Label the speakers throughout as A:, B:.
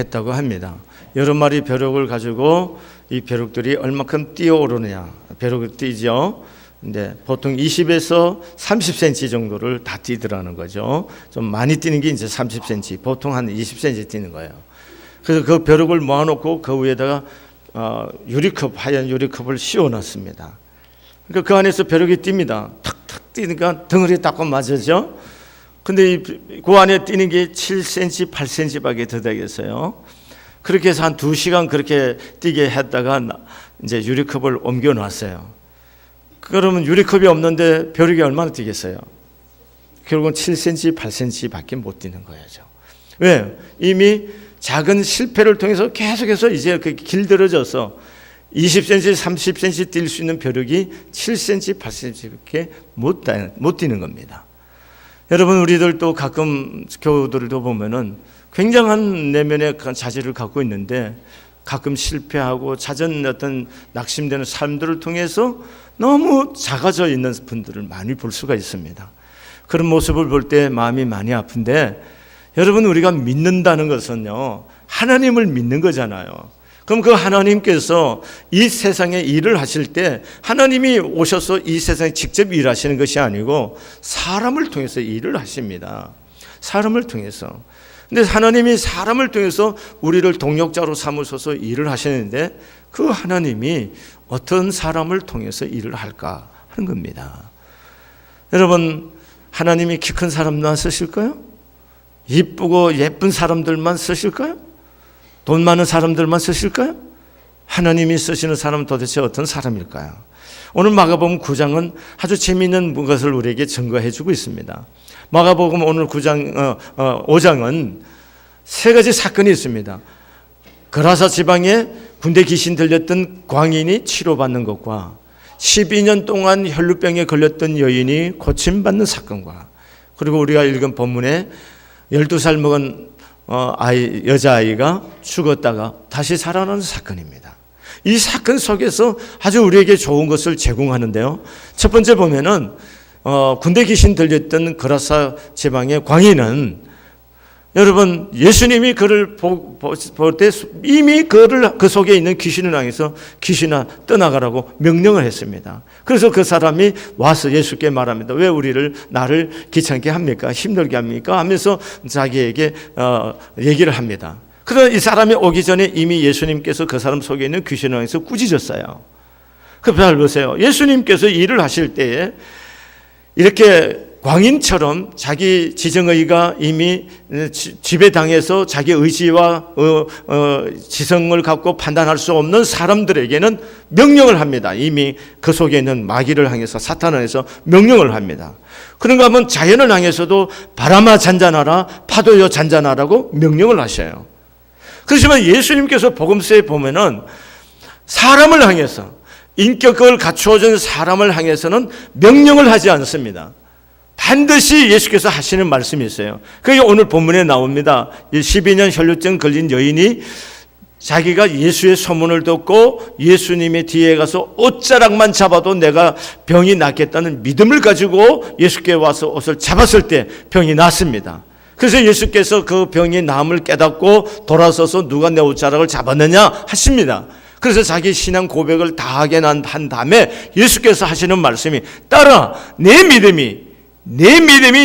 A: 했다고 합니다. 여러 마리 벼룩을 가지고 이 벼룩들이 얼마큼 뛰어오르느냐, 벼룩이 뛰죠. 근데 보통 20에서 30cm 정도를 다 뛰더라는 거죠. 좀 많이 뛰는 게 이제 30cm, 보통 한 20cm 뛰는 거예요. 그래서 그 벼룩을 모아놓고 그 위에다가 유리컵, 하얀 유리컵을 씌워놨습니다. 그러니까 그 안에서 벼룩이 뜁니다. 탁탁 뛰니까 덩어리에 딱 맞으죠. 근데 그 안에 뛰는 게 7cm, 8cm밖에 더 되겠어요. 그렇게 해서 한 2시간 그렇게 뛰게 했다가 이제 유리컵을 옮겨 놨어요. 그러면 유리컵이 없는데 벼룩이 얼마나 뛰겠어요? 결국은 7cm, 8cm밖에 못 뛰는 거죠. 왜? 이미 작은 실패를 통해서 계속해서 이제 그 길들어져서 20cm, 30cm 뛸 수 있는 벼룩이 7cm, 8cm밖에 못 뛰는 겁니다. 여러분, 우리들도 가끔 교우들도 보면은 굉장한 내면의 자질을 갖고 있는데 가끔 실패하고 잦은 어떤 낙심되는 삶들을 통해서 너무 작아져 있는 분들을 많이 볼 수가 있습니다. 그런 모습을 볼 때 마음이 많이 아픈데, 여러분, 우리가 믿는다는 것은요, 하나님을 믿는 거잖아요. 그럼 그 하나님께서 이 세상에 일을 하실 때 하나님이 오셔서 이 세상에 직접 일하시는 것이 아니고 사람을 통해서 일을 하십니다. 사람을 통해서. 근데 하나님이 사람을 통해서 우리를 동역자로 삼으셔서 일을 하시는데, 그 하나님이 어떤 사람을 통해서 일을 할까 하는 겁니다. 여러분, 하나님이 키 큰 사람만 쓰실까요? 이쁘고 예쁜 사람들만 쓰실까요? 돈 많은 사람들만 쓰실까요? 하나님이 쓰시는 사람은 도대체 어떤 사람일까요? 오늘 마가복음 9장은 아주 재미있는 것을 우리에게 증거해 주고 있습니다. 마가복음 오늘 5장은 세 가지 사건이 있습니다. 거라사 지방에 군대 귀신 들렸던 광인이 치료받는 것과 12년 동안 혈루병에 걸렸던 여인이 고침받는 사건과, 그리고 우리가 읽은 본문에 12살 먹은 여자아이가 죽었다가 다시 살아나는 사건입니다. 이 사건 속에서 아주 우리에게 좋은 것을 제공하는데요. 첫 번째 보면은 군대 귀신 들렸던 거라사 지방의 광인은, 여러분, 예수님이 그를 볼 때 이미 그 속에 있는 귀신을 향해서 귀신아 떠나가라고 명령을 했습니다. 그래서 그 사람이 와서 예수께 말합니다. 왜 나를 귀찮게 합니까? 힘들게 합니까? 하면서 자기에게 얘기를 합니다. 그러나 이 사람이 오기 전에 이미 예수님께서 그 사람 속에 있는 귀신을 향해서 꾸짖었어요. 잘 보세요. 예수님께서 일을 하실 때에 이렇게 광인처럼 자기 지정의가 이미 지배당해서 자기 의지와 지성을 갖고 판단할 수 없는 사람들에게는 명령을 합니다. 이미 그 속에 있는 마귀를 향해서, 사탄을 향해서 명령을 합니다. 그런가 하면 자연을 향해서도 바람아 잔잔하라, 파도여 잔잔하라고 명령을 하셔요. 그렇지만 예수님께서 복음서에 보면은 사람을 향해서, 인격을 갖추어진 사람을 향해서는 명령을 하지 않습니다. 반드시 예수께서 하시는 말씀이 있어요. 그게 오늘 본문에 나옵니다. 12년 혈루증 걸린 여인이 자기가 예수의 소문을 듣고 예수님의 뒤에 가서 옷자락만 잡아도 내가 병이 낫겠다는 믿음을 가지고 예수께 와서 옷을 잡았을 때 병이 낫습니다. 그래서 예수께서 그 병이 나음을 깨닫고 돌아서서 누가 내 옷자락을 잡았느냐 하십니다. 그래서 자기 신앙 고백을 다하게 한 다음에 예수께서 하시는 말씀이, 따라 내 믿음이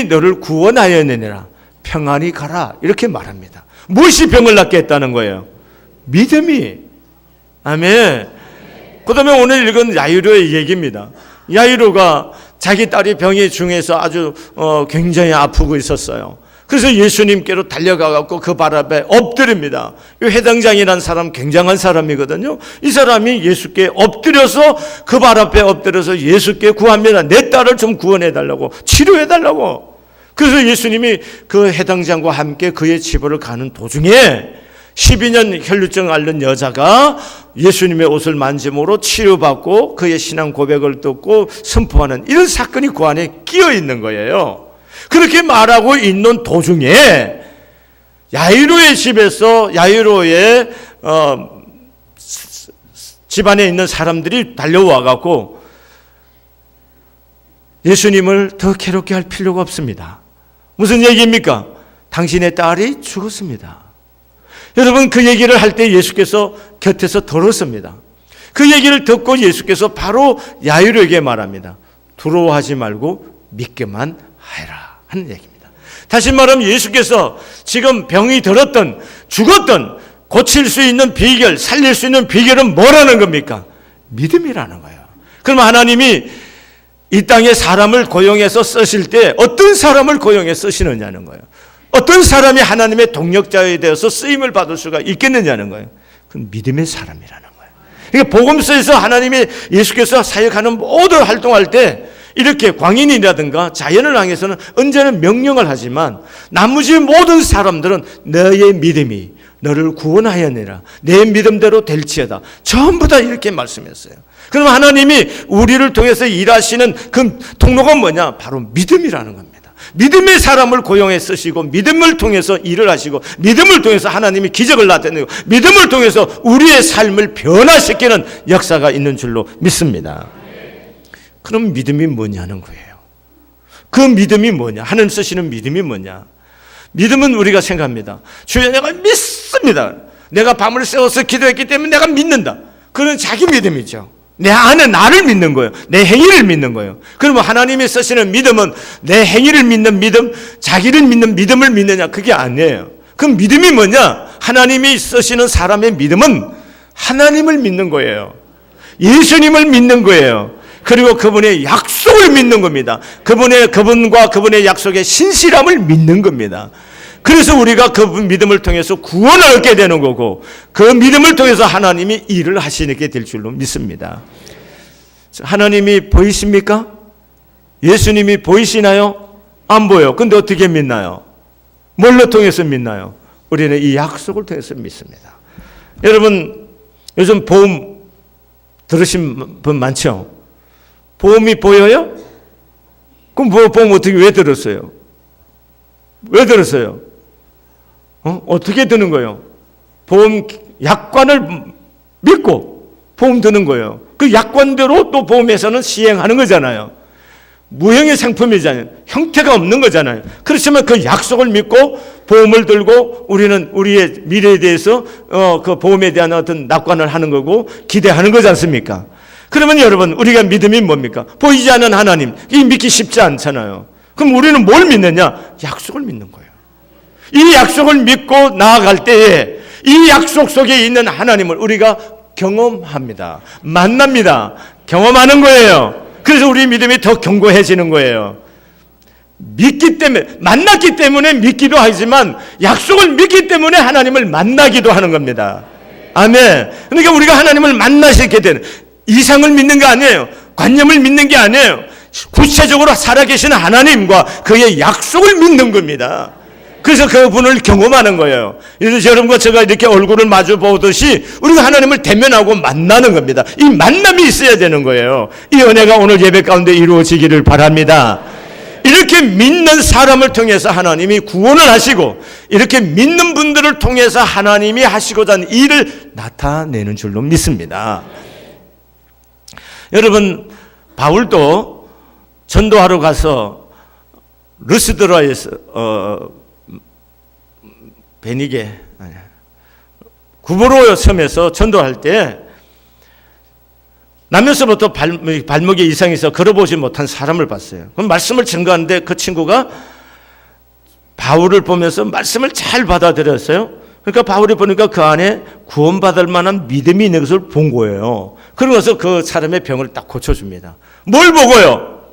A: 너를 구원하였느니라, 평안히 가라, 이렇게 말합니다. 무엇이 병을 낫게 했다는 거예요? 믿음이. 아멘. 그 다음에 오늘 읽은 야이로의 얘기입니다. 야이로가 자기 딸이 병이 중해서 아주 굉장히 아프고 있었어요. 그래서 예수님께로 달려가갖고 그 발 앞에 엎드립니다. 이 해당장이라는 사람 굉장한 사람이거든요. 이 사람이 예수께 엎드려서, 그 발 앞에 엎드려서 예수께 구합니다. 내 딸을 좀 구원해달라고, 치료해달라고. 그래서 예수님이 그 해당장과 함께 그의 집으로 가는 도중에 12년 혈루증 앓는 여자가 예수님의 옷을 만짐으로 치료받고 그의 신앙 고백을 듣고 선포하는 이런 사건이 그 안에 끼어 있는 거예요. 그렇게 말하고 있는 도중에 야이로의 집에서 야이로의 집안에 있는 사람들이 달려와 갖고 예수님을 더 괴롭게 할 필요가 없습니다. 무슨 얘기입니까? 당신의 딸이 죽었습니다. 여러분, 그 얘기를 할 때 예수께서 곁에서 들었습니다. 그 얘기를 듣고 예수께서 바로 야이로에게 말합니다. 두려워하지 말고 믿기만 하라 하는 얘기입니다. 다시 말하면 예수께서 지금 병이 들었던, 죽었던, 고칠 수 있는 비결, 살릴 수 있는 비결은 뭐라는 겁니까? 믿음이라는 거예요. 그럼 하나님이 이 땅에 사람을 고용해서 쓰실 때 어떤 사람을 고용해 쓰시느냐는 거예요. 어떤 사람이 하나님의 동력자에 대해서 쓰임을 받을 수가 있겠느냐는 거예요. 그건 믿음의 사람이라는 거예요. 그러니까 복음서에서 하나님이 예수께서 사역하는 모든 활동할 때 이렇게 광인이라든가 자연을 향해서는 언제나 명령을 하지만 나머지 모든 사람들은 너의 믿음이 너를 구원하였느니라, 내 믿음대로 될지어다, 전부 다 이렇게 말씀했어요. 그럼 하나님이 우리를 통해서 일하시는 그 통로가 뭐냐? 바로 믿음이라는 겁니다. 믿음의 사람을 고용해 쓰시고 믿음을 통해서 일을 하시고 믿음을 통해서 하나님이 기적을 나타내고 믿음을 통해서 우리의 삶을 변화시키는 역사가 있는 줄로 믿습니다. 그럼 믿음이 뭐냐는 거예요. 그 믿음이 뭐냐? 하나님 쓰시는 믿음이 뭐냐? 믿음은 우리가 생각합니다. 주여, 내가 믿습니다. 내가 밤을 새워서 기도했기 때문에 내가 믿는다. 그건 자기 믿음이죠. 내 안에 나를 믿는 거예요. 내 행위를 믿는 거예요. 그러면 하나님이 쓰시는 믿음은 내 행위를 믿는 믿음, 자기를 믿는 믿음을 믿느냐? 그게 아니에요. 그 믿음이 뭐냐? 하나님이 쓰시는 사람의 믿음은 하나님을 믿는 거예요. 예수님을 믿는 거예요. 그리고 그분의 약속을 믿는 겁니다. 그분과 그분의 약속의 신실함을 믿는 겁니다. 그래서 우리가 그 믿음을 통해서 구원을 얻게 되는 거고 그 믿음을 통해서 하나님이 일을 하시게 될 줄로 믿습니다. 하나님이 보이십니까? 예수님이 보이시나요? 안 보여. 근데 어떻게 믿나요? 뭘로 통해서 믿나요? 우리는 이 약속을 통해서 믿습니다. 여러분, 요즘 보험 들으신 분 많죠? 보험이 보여요? 그럼 보험 어떻게 왜 들었어요? 왜 들었어요? 어떻게 드는 거예요? 보험 약관을 믿고 보험 드는 거예요. 그 약관대로 또 보험회사는 시행하는 거잖아요. 무형의 상품이잖아요. 형태가 없는 거잖아요. 그렇지만 그 약속을 믿고 보험을 들고 우리는 우리의 미래에 대해서 그 보험에 대한 어떤 낙관을 하는 거고 기대하는 거지 않습니까? 그러면 여러분, 우리가 믿음이 뭡니까? 보이지 않는 하나님, 이 믿기 쉽지 않잖아요. 그럼 우리는 뭘 믿느냐? 약속을 믿는 거예요. 이 약속을 믿고 나아갈 때에 이 약속 속에 있는 하나님을 우리가 경험합니다. 만납니다. 경험하는 거예요. 그래서 우리 믿음이 더 견고해지는 거예요. 믿기 때문에, 만났기 때문에 믿기도 하지만 약속을 믿기 때문에 하나님을 만나기도 하는 겁니다. 아멘. 그러니까 우리가 하나님을 만나시게 되는, 이상을 믿는 게 아니에요. 관념을 믿는 게 아니에요. 구체적으로 살아계시는 하나님과 그의 약속을 믿는 겁니다. 그래서 그분을 경험하는 거예요. 그래서 여러분과 제가 이렇게 얼굴을 마주 보듯이 우리가 하나님을 대면하고 만나는 겁니다. 이 만남이 있어야 되는 거예요. 이 은혜가 오늘 예배 가운데 이루어지기를 바랍니다. 이렇게 믿는 사람을 통해서 하나님이 구원을 하시고 이렇게 믿는 분들을 통해서 하나님이 하시고자 하는 일을 나타내는 줄로 믿습니다. 여러분, 바울도 전도하러 가서 르스드라에서 베니게 구브로 섬에서 전도할 때 나면서부터 발목에 이상이 있어 걸어보지 못한 사람을 봤어요. 그럼 말씀을 증거하는데 그 친구가 바울을 보면서 말씀을 잘 받아들였어요. 그러니까 바울이 보니까 그 안에 구원받을 만한 믿음이 있는 것을 본 거예요. 그러면서 그 사람의 병을 딱 고쳐줍니다. 뭘 보고요?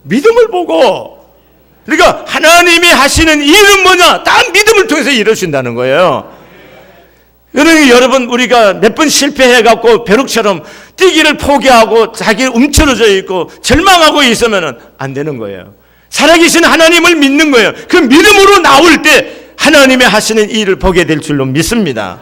A: 믿음을 보고. 그러니까 하나님이 하시는 일은 뭐냐? 다 믿음을 통해서 이루어진다는 거예요. 그러니 여러분, 우리가 몇 번 실패해갖고 벼룩처럼 뛰기를 포기하고 자기 움츠러져 있고 절망하고 있으면 안 되는 거예요. 살아계신 하나님을 믿는 거예요. 그 믿음으로 나올 때 하나님의 하시는 일을 보게 될 줄로 믿습니다.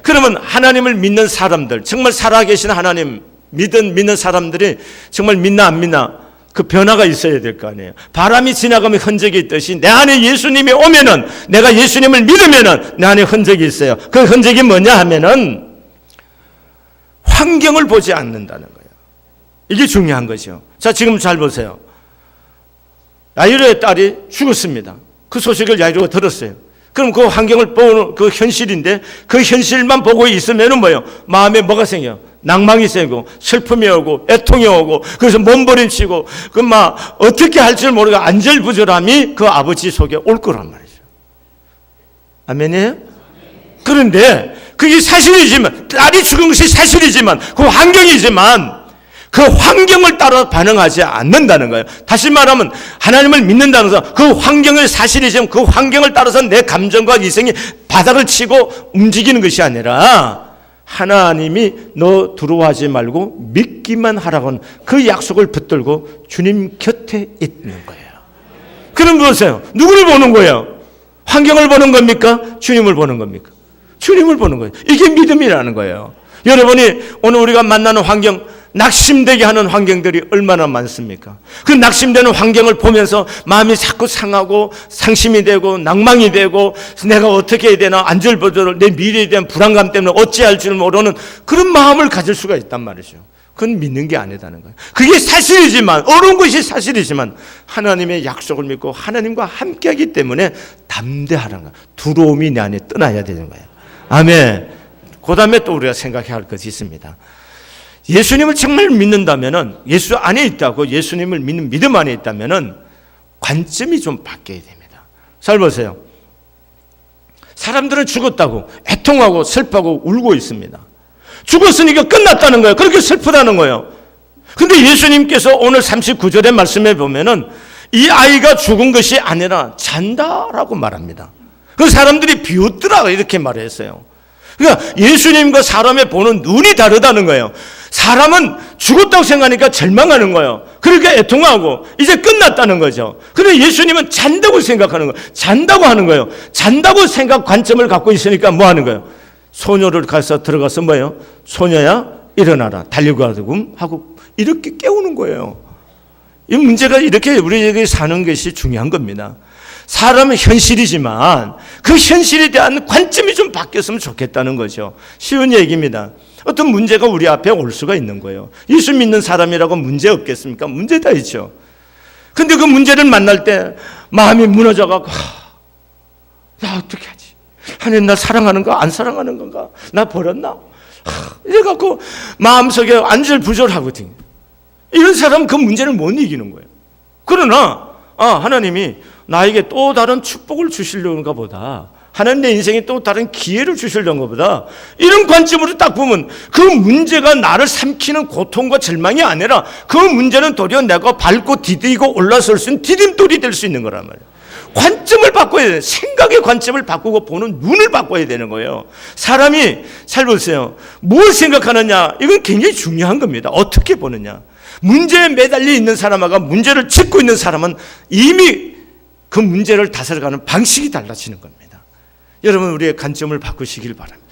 A: 그러면 하나님을 믿는 사람들, 정말 살아계신 하나님 믿는 사람들이 정말 믿나 안 믿나 그 변화가 있어야 될 거 아니에요. 바람이 지나가면 흔적이 있듯이 내 안에 예수님이 오면은, 내가 예수님을 믿으면은 내 안에 흔적이 있어요. 그 흔적이 뭐냐 하면은 환경을 보지 않는다는 거예요. 이게 중요한 거죠. 자, 지금 잘 보세요. 야이로의 딸이 죽었습니다. 그 소식을 야이로가 들었어요. 그럼 그 환경을 보는 그 현실인데 그 현실만 보고 있으면은 뭐예요? 마음에 뭐가 생겨요? 낭망이 생기고 슬픔이 오고 애통이 오고 그래서 몸부림치고 그 막 어떻게 할 줄 모르고 안절부절함이 그 아버지 속에 올 거란 말이죠. 아멘이에요? 그런데 그게 사실이지만 딸이 죽은 것이 사실이지만 그 환경이지만 그 환경을 따라 반응하지 않는다는 거예요. 다시 말하면 하나님을 믿는다는 것은 그 환경이 사실이지만 그 환경을 따라서 내 감정과 이성이 바닥을 치고 움직이는 것이 아니라 하나님이 너 두려워하지 말고 믿기만 하라고는 그 약속을 붙들고 주님 곁에 있는 거예요. 그럼 보세요. 누구를 보는 거예요? 환경을 보는 겁니까? 주님을 보는 겁니까? 주님을 보는 거예요. 이게 믿음이라는 거예요. 여러분이 오늘 우리가 만나는 환경, 낙심되게 하는 환경들이 얼마나 많습니까? 그 낙심되는 환경을 보면서 마음이 자꾸 상하고 상심이 되고 낭망이 되고 내가 어떻게 해야 되나 안절부절 내 미래에 대한 불안감 때문에 어찌할 줄 모르는 그런 마음을 가질 수가 있단 말이죠. 그건 믿는 게 아니다는 거예요. 그게 사실이지만 어려운 것이 사실이지만 하나님의 약속을 믿고 하나님과 함께하기 때문에 담대하라는 거예요. 두려움이 내 안에 떠나야 되는 거예요. 아멘. 그 다음에 또 우리가 생각해야 할 것이 있습니다. 예수님을 정말 믿는다면은 예수 안에 있다고 예수님을 믿는 믿음 안에 있다면은 관점이 좀 바뀌어야 됩니다. 잘 보세요. 사람들은 죽었다고 애통하고 슬퍼하고 울고 있습니다. 죽었으니까 끝났다는 거예요. 그렇게 슬프다는 거예요. 근데 예수님께서 오늘 39절의 말씀에 보면은 이 아이가 죽은 것이 아니라 잔다라고 말합니다. 그 사람들이 비웃더라 이렇게 말했어요. 그러니까 예수님과 사람의 보는 눈이 다르다는 거예요. 사람은 죽었다고 생각하니까 절망하는 거예요. 그러니까 애통하고 이제 끝났다는 거죠. 그런데 예수님은 잔다고 생각하는 거예요. 잔다고 하는 거예요. 잔다고 생각 관점을 갖고 있으니까 뭐 하는 거예요? 소녀를 가서 들어가서 뭐예요? 소녀야 일어나라 달리고 하고 이렇게 깨우는 거예요. 이 문제가 이렇게 우리에게 사는 것이 중요한 겁니다. 사람은 현실이지만 그 현실에 대한 관점이 좀 바뀌었으면 좋겠다는 거죠. 쉬운 얘기입니다. 어떤 문제가 우리 앞에 올 수가 있는 거예요. 예수 믿는 사람이라고 문제 없겠습니까? 문제 다 있죠. 근데 그 문제를 만날 때 마음이 무너져가고 나 어떻게 하지? 하나님 나 사랑하는 거 안 사랑하는 건가? 나 버렸나? 이래갖고 마음속에 안절부절하거든요. 이런 사람은 그 문제를 못 이기는 거예요. 그러나 하나님이 나에게 또 다른 축복을 주시려는가 보다, 하나님 내 인생에 또 다른 기회를 주시려는가 보다, 이런 관점으로 딱 보면 그 문제가 나를 삼키는 고통과 절망이 아니라 그 문제는 도리어 내가 밟고 디디고 올라설 수 있는 디딤돌이 될 수 있는 거란 말이에요. 관점을 바꿔야 돼요. 생각의 관점을 바꾸고 보는 눈을 바꿔야 되는 거예요. 사람이 잘 보세요. 뭘 생각하느냐, 이건 굉장히 중요한 겁니다. 어떻게 보느냐. 문제에 매달려 있는 사람하고 문제를 짚고 있는 사람은 이미 그 문제를 다스려가는 방식이 달라지는 겁니다. 여러분 우리의 관점을 바꾸시길 바랍니다.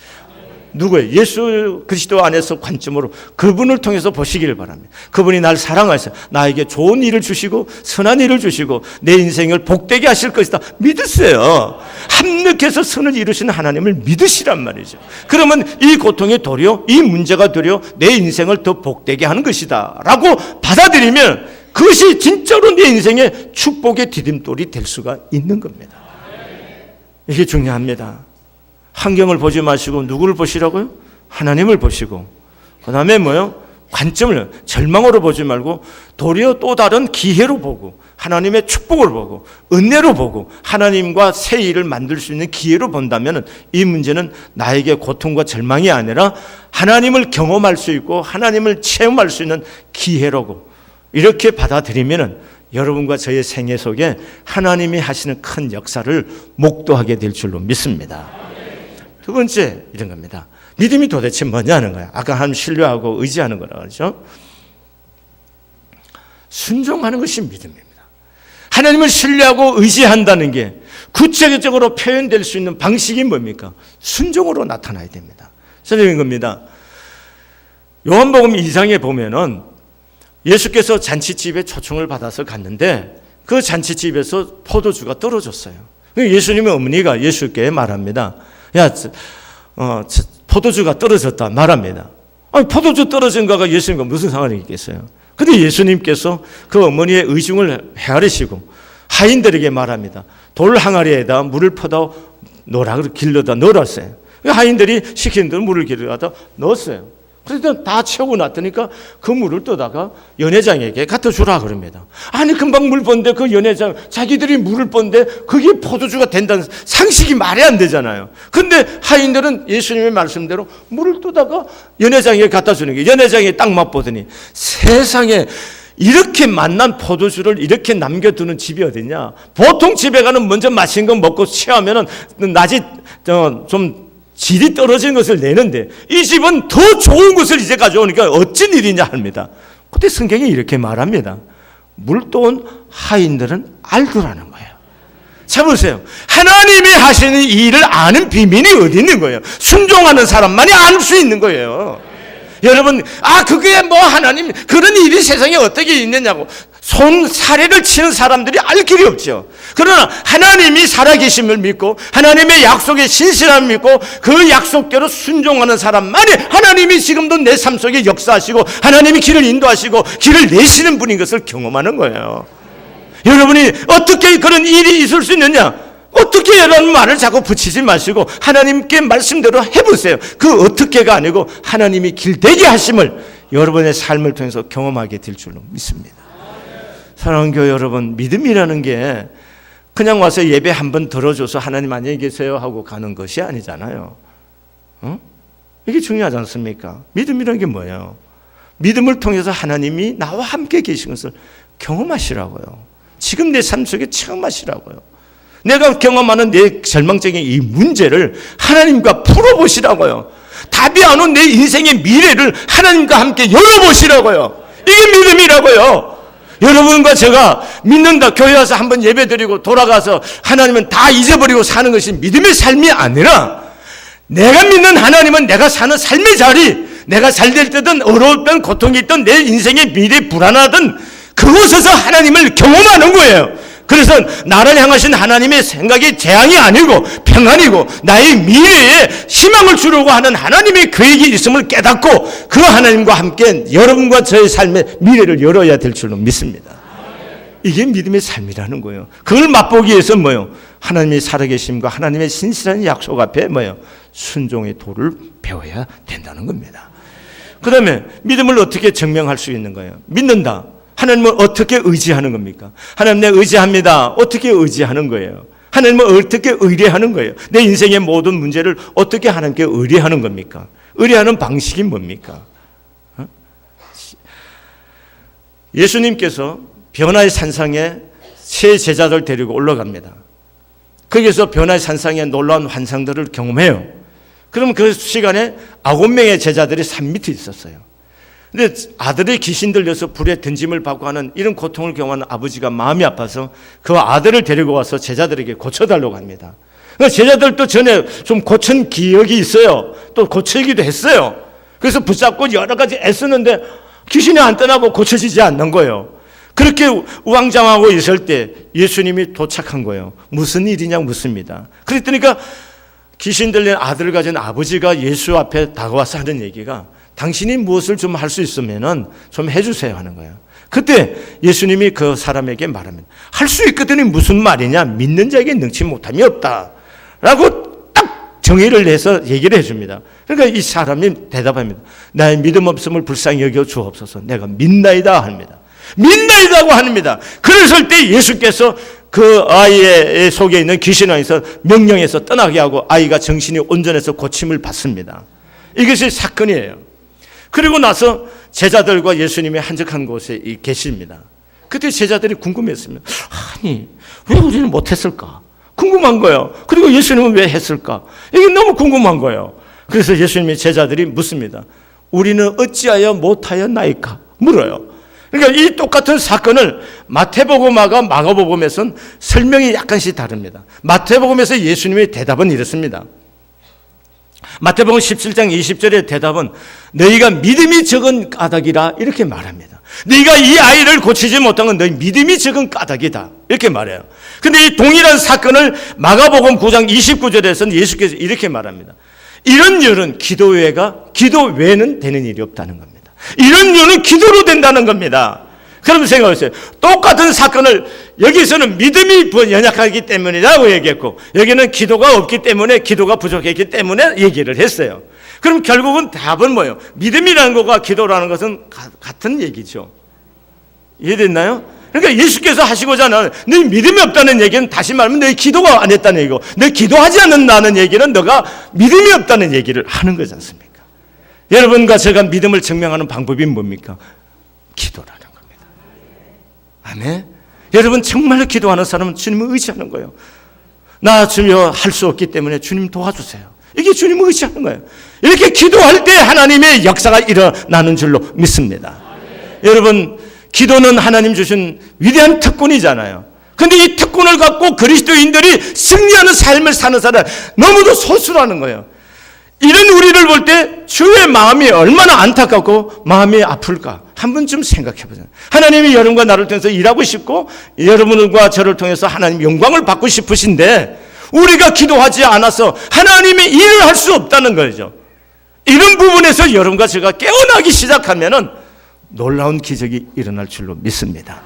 A: 누구예요? 예수 그리스도 안에서 관점으로 그분을 통해서 보시기를 바랍니다. 그분이 날 사랑하셔서 나에게 좋은 일을 주시고 선한 일을 주시고 내 인생을 복되게 하실 것이다 믿으세요. 합력해서 선을 이루시는 하나님을 믿으시란 말이죠. 그러면 이 고통이 도리어 이 문제가 도리어 내 인생을 더 복되게 하는 것이다 라고 받아들이면 그것이 진짜로 내 인생의 축복의 디딤돌이 될 수가 있는 겁니다. 이게 중요합니다. 환경을 보지 마시고 누구를 보시라고요? 하나님을 보시고, 그 다음에 뭐요? 관점을 절망으로 보지 말고 도리어 또 다른 기회로 보고 하나님의 축복을 보고 은혜로 보고 하나님과 새 일을 만들 수 있는 기회로 본다면 이 문제는 나에게 고통과 절망이 아니라 하나님을 경험할 수 있고 하나님을 체험할 수 있는 기회라고 이렇게 받아들이면 여러분과 저의 생애 속에 하나님이 하시는 큰 역사를 목도하게 될 줄로 믿습니다. 두 번째 이런 겁니다. 믿음이 도대체 뭐냐는 거야. 아까 하나님 신뢰하고 의지하는 거라고 하죠. 순종하는 것이 믿음입니다. 하나님을 신뢰하고 의지한다는 게 구체적으로 표현될 수 있는 방식이 뭡니까? 순종으로 나타나야 됩니다. 선생님 겁니다. 요한복음 2장에 보면은 예수께서 잔치집에 초청을 받아서 갔는데 그 잔치집에서 포도주가 떨어졌어요. 예수님의 어머니가 예수께 말합니다. 야, 포도주가 떨어졌다 말합니다. 아니, 포도주 떨어진 거가 예수님과 무슨 상관이 있겠어요? 근데 예수님께서 그 어머니의 의중을 헤아리시고 하인들에게 말합니다. 돌 항아리에다 물을 퍼다 노락을 길러다 넣었어요. 하인들이 시키는 대로 물을 길러다 넣었어요. 그래서 다 채우고 놨더니까 그 물을 떠다가 연회장에게 갖다 주라 그럽니다. 아니 금방 물 본데 그 연회장 자기들이 물을 본데 그게 포도주가 된다는 상식이 말이 안 되잖아요. 근데 하인들은 예수님의 말씀대로 물을 떠다가 연회장에 갖다 주는 게, 연회장에 딱 맛보더니 세상에 이렇게 맛난 포도주를 이렇게 남겨두는 집이 어딨냐. 보통 집에 가는 먼저 마신 거 먹고 취하면은 낮이 좀 질이 떨어진 것을 내는데 이 집은 더 좋은 것을 이제 가져오니까 어쩐 일이냐 합니다. 그때 성경이 이렇게 말합니다. 물 떠온 하인들은 알더라는 거예요. 자 보세요. 하나님이 하시는 이 일을 아는 비밀이 어디 있는 거예요? 순종하는 사람만이 알 수 있는 거예요. 여러분, 그게 뭐 하나님 그런 일이 세상에 어떻게 있느냐고 손사래를 치는 사람들이 알 길이 없죠. 그러나 하나님이 살아계심을 믿고 하나님의 약속에 신실함을 믿고 그 약속대로 순종하는 사람만이 하나님이 지금도 내 삶 속에 역사하시고 하나님이 길을 인도하시고 길을 내시는 분인 것을 경험하는 거예요. 여러분이 어떻게 그런 일이 있을 수 있느냐? 어떻게 이런 말을 자꾸 붙이지 마시고 하나님께 말씀대로 해보세요. 그 어떻게가 아니고 하나님이 길되게 하심을 여러분의 삶을 통해서 경험하게 될 줄로 믿습니다. 사랑하는 교회 여러분, 믿음이라는 게 그냥 와서 예배 한번 들어줘서 하나님 안녕히 계세요 하고 가는 것이 아니잖아요. 이게 중요하지 않습니까? 믿음이라는 게 뭐예요? 믿음을 통해서 하나님이 나와 함께 계신 것을 경험하시라고요. 지금 내 삶 속에 체험하시라고요. 내가 경험하는 내 절망적인 이 문제를 하나님과 풀어보시라고요. 답이 안 온 내 인생의 미래를 하나님과 함께 열어보시라고요. 이게 믿음이라고요. 여러분과 제가 믿는다, 교회 와서 한번 예배드리고 돌아가서 하나님은 다 잊어버리고 사는 것이 믿음의 삶이 아니라 내가 믿는 하나님은 내가 사는 삶의 자리, 내가 잘 될 때든 어려웠던 고통이 있던 내 인생의 미래 불안하든 그곳에서 하나님을 경험하는 거예요. 그래서 나를 향하신 하나님의 생각이 재앙이 아니고 평안이고 나의 미래에 희망을 주려고 하는 하나님의 계획이 있음을 깨닫고 그 하나님과 함께 여러분과 저의 삶의 미래를 열어야 될 줄로 믿습니다. 이게 믿음의 삶이라는 거예요. 그걸 맛보기 위해서 뭐예요? 하나님이 살아계심과 하나님의 신실한 약속 앞에 뭐예요? 순종의 도를 배워야 된다는 겁니다. 그 다음에 믿음을 어떻게 증명할 수 있는 거예요? 믿는다. 하나님을 어떻게 의지하는 겁니까? 하나님 내 의지합니다. 어떻게 의지하는 거예요? 하나님을 어떻게 의뢰하는 거예요? 내 인생의 모든 문제를 어떻게 하나님께 의뢰하는 겁니까? 의뢰하는 방식이 뭡니까? 예수님께서 변화의 산상에 세 제자들 데리고 올라갑니다. 거기서 변화의 산상에 놀라운 환상들을 경험해요. 그럼 그 시간에 9명의 제자들이 산 밑에 있었어요. 근데 아들의 귀신 들려서 불에 던짐을 받고 하는 이런 고통을 경험하는 아버지가 마음이 아파서 그 아들을 데리고 와서 제자들에게 고쳐달라고 합니다. 그러니까 제자들도 전에 좀 고친 기억이 있어요. 또 고치기도 했어요. 그래서 붙잡고 여러 가지 애쓰는데 귀신이 안 떠나고 고쳐지지 않는 거예요. 그렇게 우왕좌왕하고 있을 때 예수님이 도착한 거예요. 무슨 일이냐고 묻습니다. 그랬더니까 귀신 들린 아들을 가진 아버지가 예수 앞에 다가와서 하는 얘기가 당신이 무엇을 좀 할 수 있으면은 좀 해주세요 하는 거예요. 그때 예수님이 그 사람에게 말합니다. 할 수 있거든이 무슨 말이냐? 믿는 자에게 능치 못함이 없다. 라고 딱 정의를 해서 얘기를 해줍니다. 그러니까 이 사람이 대답합니다. 나의 믿음 없음을 불쌍히 여겨 주옵소서. 내가 믿나이다 합니다. 믿나이다고 합니다. 그랬을 때 예수께서 그 아이의 속에 있는 귀신왕에서 명령해서 떠나게 하고 아이가 정신이 온전해서 고침을 받습니다. 이것이 사건이에요. 그리고 나서 제자들과 예수님이 한적한 곳에 계십니다. 그때 제자들이 궁금했습니다. 아니, 왜 우리는 못했을까? 궁금한 거예요. 그리고 예수님은 왜 했을까? 이게 너무 궁금한 거예요. 그래서 예수님이 제자들이 묻습니다. 우리는 어찌하여 못하였나이까? 물어요. 그러니까 이 똑같은 사건을 마태복음과 마가복음에서는 설명이 약간씩 다릅니다. 마태복음에서 예수님의 대답은 이렇습니다. 마태복음 17장 20절의 대답은 너희가 믿음이 적은 까닭이라 이렇게 말합니다. 너희가 이 아이를 고치지 못한 건 너희 믿음이 적은 까닭이다 이렇게 말해요. 그런데 이 동일한 사건을 마가복음 9장 29절에서는 예수께서 이렇게 말합니다. 이런 일은 기도 외는 되는 일이 없다는 겁니다. 이런 일은 기도로 된다는 겁니다. 그럼 생각하세요. 똑같은 사건을 여기서는 믿음이 연약하기 때문이라고 얘기했고, 여기는 기도가 없기 때문에, 기도가 부족했기 때문에 얘기를 했어요. 그럼 결국은 답은 뭐예요? 믿음이라는 것과 기도라는 것은 같은 얘기죠. 이해됐나요? 그러니까 예수께서 하시고자 하는, 너 믿음이 없다는 얘기는 다시 말하면 너희 기도가 안 했다는 얘기고, 너 기도하지 않는다는 얘기는 너가 믿음이 없다는 얘기를 하는 거지 않습니까? 여러분과 제가 믿음을 증명하는 방법이 뭡니까? 기도라는 겁니다. 아멘. 여러분 정말로 기도하는 사람은 주님을 의지하는 거예요. 나 주여 할 수 없기 때문에 주님 도와주세요. 이게 주님을 의지하는 거예요. 이렇게 기도할 때 하나님의 역사가 일어나는 줄로 믿습니다. 여러분, 기도는 하나님 주신 위대한 특권이잖아요. 근데 이 특권을 갖고 그리스도인들이 승리하는 삶을 사는 사람 너무도 소수라는 거예요. 이런 우리를 볼 때 주의 마음이 얼마나 안타깝고 마음이 아플까 한 번쯤 생각해 보세요. 하나님이 여러분과 나를 통해서 일하고 싶고 여러분과 저를 통해서 하나님 영광을 받고 싶으신데 우리가 기도하지 않아서 하나님의 일을 할 수 없다는 거죠. 이런 부분에서 여러분과 제가 깨어나기 시작하면은 놀라운 기적이 일어날 줄로 믿습니다.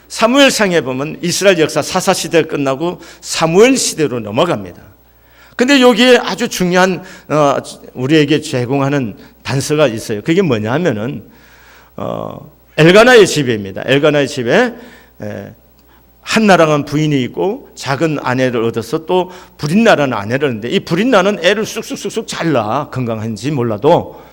A: 사무엘상에 보면 이스라엘 역사 사사시대 끝나고 사무엘 시대로 넘어갑니다. 근데 여기에 아주 중요한 우리에게 제공하는 단서가 있어요. 그게 뭐냐 하면은 엘가나의 집입니다. 엘가나의 집에 한나라는 부인이 있고 작은 아내를 얻어서 또 브릿나라는 아내를 얻는데 이 브릿나는 애를 쑥쑥쑥쑥 잘 낳아. 건강한지 몰라도.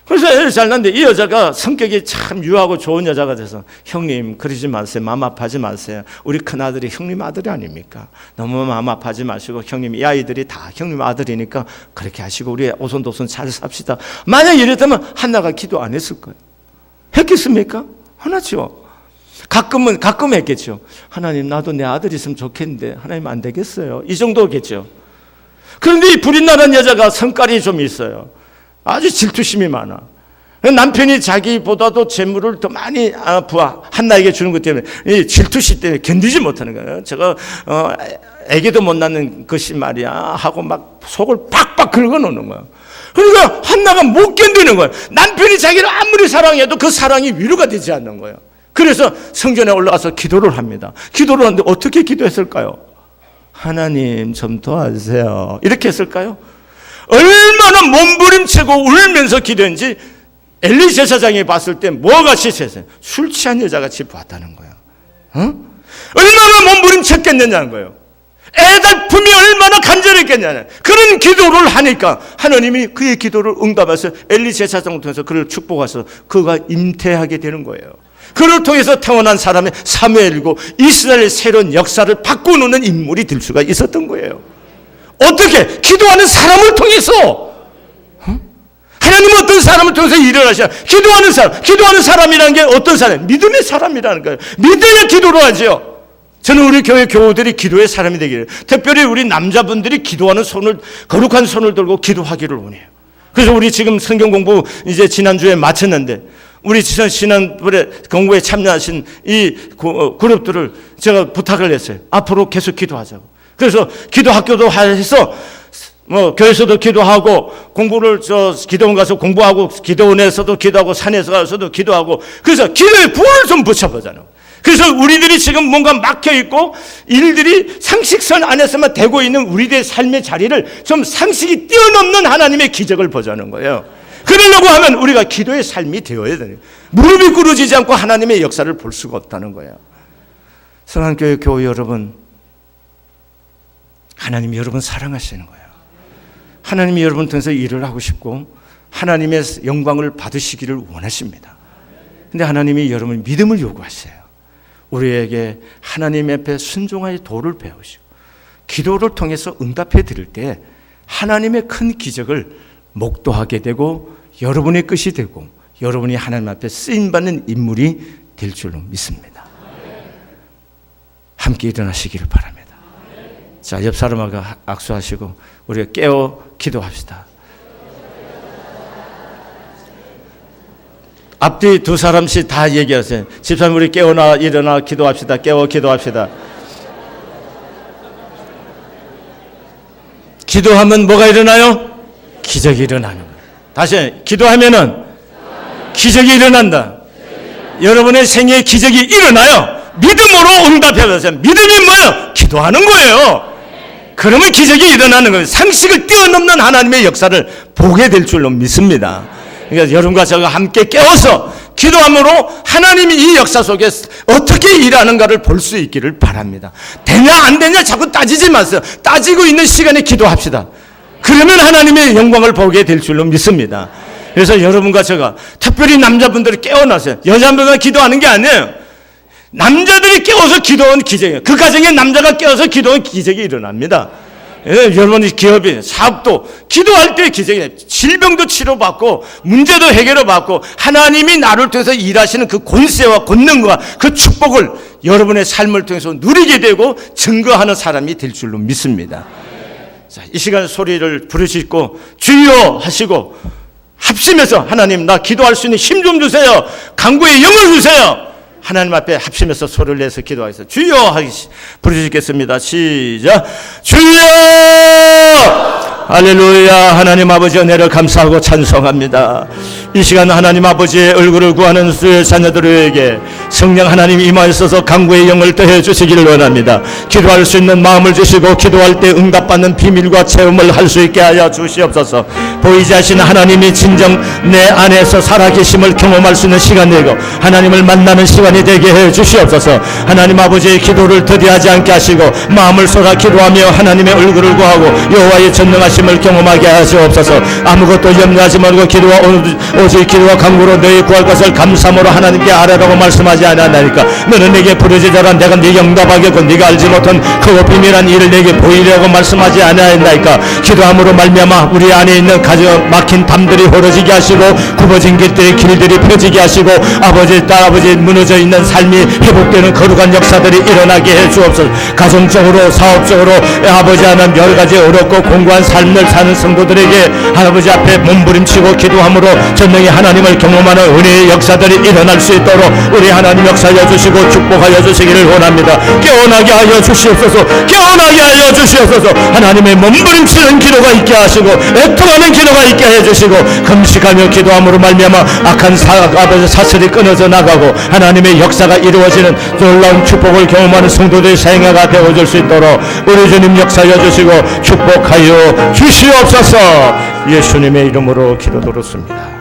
A: 그래서 애를 잘 낳는데 이 여자가 성격이 참 유하고 좋은 여자가 돼서 형님 그러지 마세요. 마음 아파하지 마세요. 우리 큰아들이 형님 아들이 아닙니까? 너무 마음 아파하지 마시고 형님 이 아이들이 다 형님 아들이니까 그렇게 하시고 우리 오손도손 잘 삽시다. 만약 이랬다면 한나가 기도 안 했을 거예요. 했겠습니까? 안 하죠. 가끔 했겠죠. 하나님 나도 내 아들이 있으면 좋겠는데 하나님 안 되겠어요. 이 정도겠죠. 그런데 이 브릿나라는 여자가 성깔이 좀 있어요. 아주 질투심이 많아. 남편이 자기보다도 재물을 더 많이 한나에게 주는 것 때문에 이 질투심 때문에 견디지 못하는 거예요. 제가 애기도 못 낳는 것이 말이야 하고 막 속을 팍팍 긁어놓는 거예요. 그러니까 한나가 못 견디는 거예요. 남편이 자기를 아무리 사랑해도 그 사랑이 위로가 되지 않는 거예요. 그래서 성전에 올라가서 기도를 합니다. 기도를 하는데 어떻게 기도했을까요? 하나님 좀 도와주세요. 이렇게 했을까요? 얼마나 몸부림치고 울면서 기도했는지 엘리 제사장이 봤을 때 뭐가 시세했어요? 술 취한 여자같이 봤다는 거예요. 얼마나 몸부림쳤겠느냐는 거예요. 애달픔이 얼마나 간절했겠냐는 그런 기도를 하니까 하나님이 그의 기도를 응답해서 엘리 제사장을 통해서 그를 축복해서 그가 임태하게 되는 거예요. 그를 통해서 태어난 사람의 사무엘이고 이스라엘의 새로운 역사를 바꿔놓는 인물이 될 수가 있었던 거예요. 어떻게? 기도하는 사람을 통해서. 하나님은 어떤 사람을 통해서 일을 하시나? 기도하는 사람이라는 게 어떤 사람? 믿음의 사람이라는 거예요. 믿어야 기도를 하죠. 저는 우리 교회 교우들이 기도의 사람이 되기를, 특별히 우리 남자분들이 기도하는 거룩한 손을 들고 기도하기를 원해요. 그래서 우리 지금 성경 공부 이제 지난주에 마쳤는데 우리 지난번에 공부에 참여하신 이 그룹들을 제가 부탁을 했어요. 앞으로 계속 기도하자고. 그래서 기도 학교도 해서 교회에서도 기도하고 공부를 기도원 가서 공부하고 기도원에서도 기도하고 산에서 가서도 기도하고 그래서 기도에 불을 좀 붙여보자는. 그래서 우리들이 지금 뭔가 막혀있고 일들이 상식선 안에서만 되고 있는 우리들의 삶의 자리를 좀 상식이 뛰어넘는 하나님의 기적을 보자는 거예요. 그러려고 하면 우리가 기도의 삶이 되어야 돼요. 무릎이 꿇어지지 않고 하나님의 역사를 볼 수가 없다는 거예요. 성안교회 교우 여러분, 하나님이 여러분 사랑하시는 거예요. 하나님이 여러분 통해서 일을 하고 싶고 하나님의 영광을 받으시기를 원하십니다. 그런데 하나님이 여러분 믿음을 요구하세요. 우리에게 하나님 앞에 순종의 도를 배우시고 기도를 통해서 응답해 드릴 때 하나님의 큰 기적을 목도하게 되고 여러분의 끝이 되고 여러분이 하나님 앞에 쓰임받는 인물이 될 줄로 믿습니다. 함께 일어나시기를 바랍니다. 자, 옆 사람하고 악수하시고 우리가 깨어 기도합시다. 앞뒤 두 사람씩 다 얘기하세요. 집사님 우리 깨어나 일어나 기도합시다. 깨어 기도합시다. 기도하면 뭐가 일어나요? 기적이 일어나는 거예요. 다시 기도하면은 기적이 일어난다. 여러분의 생애에 기적이 일어나요. 믿음으로 응답해보세요. 믿음이 뭐예요? 기도하는 거예요. 그러면 기적이 일어나는 거예요. 상식을 뛰어넘는 하나님의 역사를 보게 될 줄로 믿습니다. 그러니까 여러분과 저가 함께 깨워서 기도함으로 하나님이 이 역사 속에 어떻게 일하는가를 볼 수 있기를 바랍니다. 되냐 안 되냐 자꾸 따지지 마세요. 따지고 있는 시간에 기도합시다. 그러면 하나님의 영광을 보게 될 줄로 믿습니다. 그래서 여러분과 제가 특별히 남자분들이 깨어나세요. 여자분들만 기도하는 게 아니에요. 남자들이 깨워서 기도하는 기적이에요. 그 가정에 남자가 깨워서 기도하는 기적이 일어납니다. 여러분이 기업이 사업도 기도할 때 기적이에요. 질병도 치료받고 문제도 해결받고 하나님이 나를 통해서 일하시는 그 권세와 권능과 그 축복을 여러분의 삶을 통해서 누리게 되고 증거하는 사람이 될 줄로 믿습니다. 자, 이 시간 소리를 부르시고 주여 하시고 합심해서 하나님 나 기도할 수 있는 힘 좀 주세요. 간구의 영을 주세요. 하나님 앞에 합심해서 소리를 내서 기도하겠습니다. 주여 하기 부르시겠습니다. 시작. 주여! 할렐루야. 하나님 아버지 은혜를 감사하고 찬송합니다. 이 시간 하나님 아버지의 얼굴을 구하는 수의 자녀들에게 성령 하나님 임하셔서 강구의 영을 더해 주시기를 원합니다. 기도할 수 있는 마음을 주시고 기도할 때 응답받는 비밀과 체험을 할 수 있게 하여 주시옵소서. 보이지 않으시는 하나님이 진정 내 안에서 살아계심을 경험할 수 있는 시간 되고 하나님을 만나는 시간이 되게 해 주시옵소서. 하나님 아버지의 기도를 더디하지 않게 하시고 마음을 쏟아 기도하며 하나님의 얼굴을 구하고 여호와의 전능하심을 경험하게 하시옵소서. 아무것도 염려하지 말고 기도와 오직 기도와 간구로 너희 구할 것을 감사함으로 하나님께 아뢰라고 말씀하지 않았나니까. 너는 내게 부르짖어라 내가 네게 응답하겠고 네가 알지 못한 크고 비밀한 일을 내게 보이려고 말씀하지 않았나이까. 기도함으로 말미암아 우리 안에 있는 가져 막힌 담들이 흐려지게 하시고 굽어진 길들이 펴지게 하시고 아버지 딸아버지 무너져 있는 삶이 회복되는 거룩한 역사들이 일어나게 해 주옵소서. 가정적으로 사업적으로 아버지 하나님 여러 가지 어렵고 공고한 삶을 사는 성도들에게 아버지 앞에 몸부림치고 기도함으로 전능의 하나님을 경험하는 은혜의 역사들이 일어날 수 있도록 우리 하나님 역사하여 주시고 축복하여 주시기를 원합니다. 깨어나게 하여 주시옵소서. 깨어나게 하여 주시옵소서. 하나님의 몸부림치는 기도가 있게 하시고 애통하는 기도가 있게 해주시고 금식하며 기도함으로 말미암아 악한 아버지 사슬이 끊어져 나가고 하나님의 역사가 이루어지는 놀라운 축복을 경험하는 성도들의 생애가 되어줄 수 있도록 우리 주님 역사하여 주시고 축복하여 주시옵소서. 예수님의 이름으로 기도드렸습니다.